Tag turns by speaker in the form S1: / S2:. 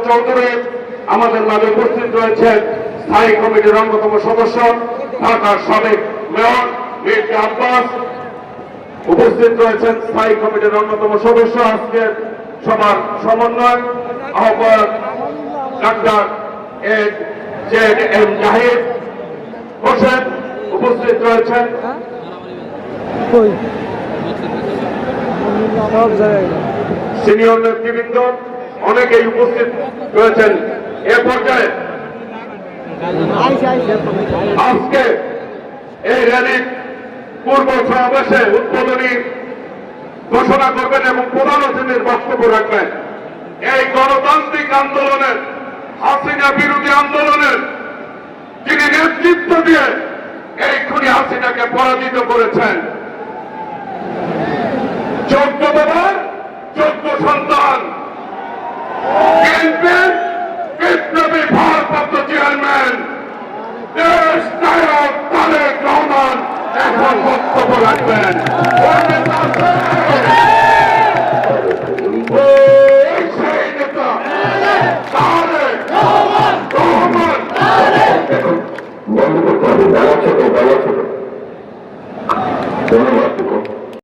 S1: চৌধুরী আমাদের মাঝে উপস্থিত রয়েছেন স্থায়ী কমিটির অন্যতম সদস্য ঢাকার সাবেক মেয়র মির্জা আব্বাস, উপস্থিত রয়েছেন স্থায়ী কমিটির অন্যতম সদস্য আজকের সভার সমন্বয়ক আহ্বায়ক ডাক্তার জেড.এম জাহিদ হোসেন, উপস্থিত রয়েছেন সিনিয়র নেতৃবৃন্দ, অনেকেই উপস্থিত রয়েছেন। এ পর্যায়ে আজকে এই র্যালির পূর্ব সমাবেশে উদ্বোধনী ঘোষণা করবেন এবং প্রধান অতিথির বক্তব্য রাখবেন। এই গণতান্ত্রিক আন্দোলনের, হাসিনা বিরোধী আন্দোলনের যিনি নেতৃত্ব দিয়ে এই খুনি হাসিনাকে পরাজিত করেছেন, 14 বাবা 14 সন্তান, বিএনপির বিপ্লবী ভারপ্রাপ্ত চেয়ারম্যান দেশ নায়ক তারেক রহমান এখন বক্তব্য রাখবেন।